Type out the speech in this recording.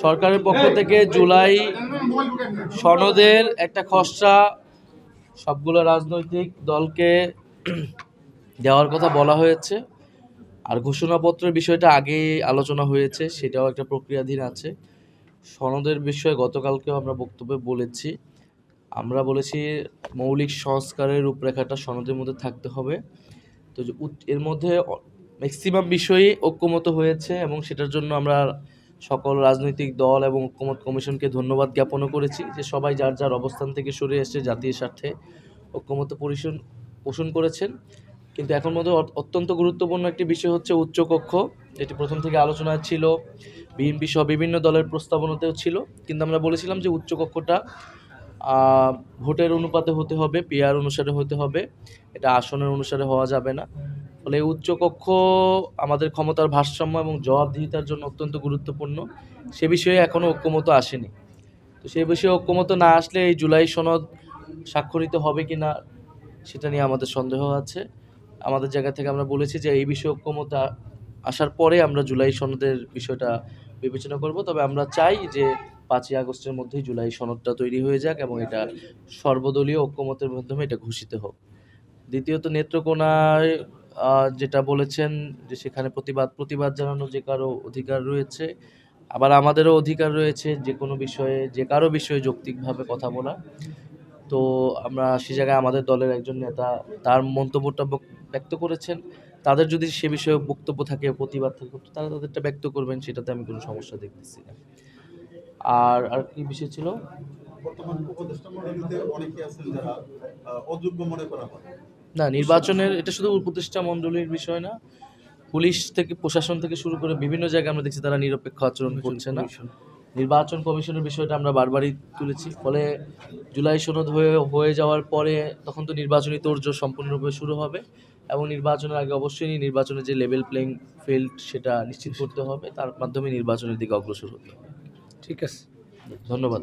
সরকারের পক্ষ থেকে জুলাই সনদের একটা খসড়া সবগুলো রাজনৈতিক দলকে দেওয়ার কথা বলা হয়েছে। আর ঘোষণাপত্রের বিষয়টা আগেই আলোচনা হয়েছে, সেটাও একটা প্রক্রিয়াধীন আছে। সনদের বিষয়ে গতকালকেও আমরা বক্তব্যে বলেছি, আমরা বলেছি মৌলিক সংস্কারের রূপরেখাটা সনদের মধ্যে থাকতে হবে। তো এর মধ্যে ম্যাক্সিমাম বিষয়ই ঐক্যমত হয়েছে এবং সেটার জন্য আমরা সকল রাজনৈতিক দল এবং ঐক্যমত কমিশনকে ধন্যবাদ জ্ঞাপনও করেছি যে সবাই যার যার অবস্থান থেকে সরে এসে জাতীয় স্বার্থে ঐক্যমত পোষণ করেছেন। কিন্তু এখন মধ্যে অত্যন্ত গুরুত্বপূর্ণ একটি বিষয় হচ্ছে উচ্চকক্ষ, যেটি প্রথম থেকে আলোচনায় ছিল, বিএনপি সহ বিভিন্ন দলের প্রস্তাবনাতেও ছিল। কিন্তু আমরা বলেছিলাম যে উচ্চকক্ষটা ভোটের অনুপাতে হতে হবে, পিআর অনুসারে হতে হবে, এটা আসনের অনুসারে হওয়া যাবে না। ফলে উচ্চকক্ষ আমাদের ক্ষমতার ভারসাম্য এবং জবাবদিহিতার জন্য অত্যন্ত গুরুত্বপূর্ণ। সে বিষয়ে এখনও ঐক্যমত আসেনি। তো সেই বিষয়ে ঐক্যমত না আসলে এই জুলাই সনদ স্বাক্ষরিত হবে কি না সেটা নিয়ে আমাদের সন্দেহ আছে। আমাদের জায়গা থেকে আমরা বলেছি যে এই বিষয়ে ঐক্যমত আসার পরে আমরা জুলাই সনদের বিষয়টা বিবেচনা করব। তবে আমরা চাই যে 5ই আগস্টের মধ্যেই জুলাই সনদটা তৈরি হয়ে যাক এবং এটা সর্বদলীয় ঐক্যমতের মাধ্যমে এটা ঘোষিত হোক। দ্বিতীয়ত নেত্রকোনায় যেটা বলেছেন যে সেখানে প্রতিবাদ জানানোর যে কারো অধিকার রয়েছে, আবার আমাদেরও অধিকার রয়েছে যে কোনো বিষয়ে যে কারো বিষয়ে যৌক্তিকভাবে কথা বলা। তো আমরা সে জায়গায় আমাদের দলের একজন নেতা তার মন্তব্যটা ব্যক্ত করেছেন, তাদের যদি সে বিষয়ে বক্তব্য থাকে, প্রতিবাদ থাকে, তারা তাদেরটা ব্যক্ত করবেন, সেটাতে আমি কোনো সমস্যা দেখতেছি না। আর কি বিষয় ছিল? বর্তমান উপদেষ্টা মণ্ডলীতে অনেকে আছেন যারা অযোগ্য মনে করা হয়। না, নির্বাচনের এটা শুধু উপদেষ্টা মণ্ডলীর বিষয় না, পুলিশ থেকে প্রশাসন থেকে শুরু করে বিভিন্ন জায়গায় আমরা দেখছি তারা নিরপেক্ষ আচরণ করছে না। নির্বাচন কমিশনের বিষয়টা আমরা বারবারই তুলেছি। ফলে জুলাই সনদ হয়ে যাওয়ার পরে তখন তো নির্বাচনী তোড়জোড় সম্পূর্ণরূপে শুরু হবে এবং নির্বাচনের আগে অবশ্যই নির্বাচনের যে লেভেল প্লেইং ফিল্ড সেটা নিশ্চিত করতে হবে, তার মাধ্যমে নির্বাচনের দিকে অগ্রসর হতে হবে। ঠিক আছে, ধন্যবাদ।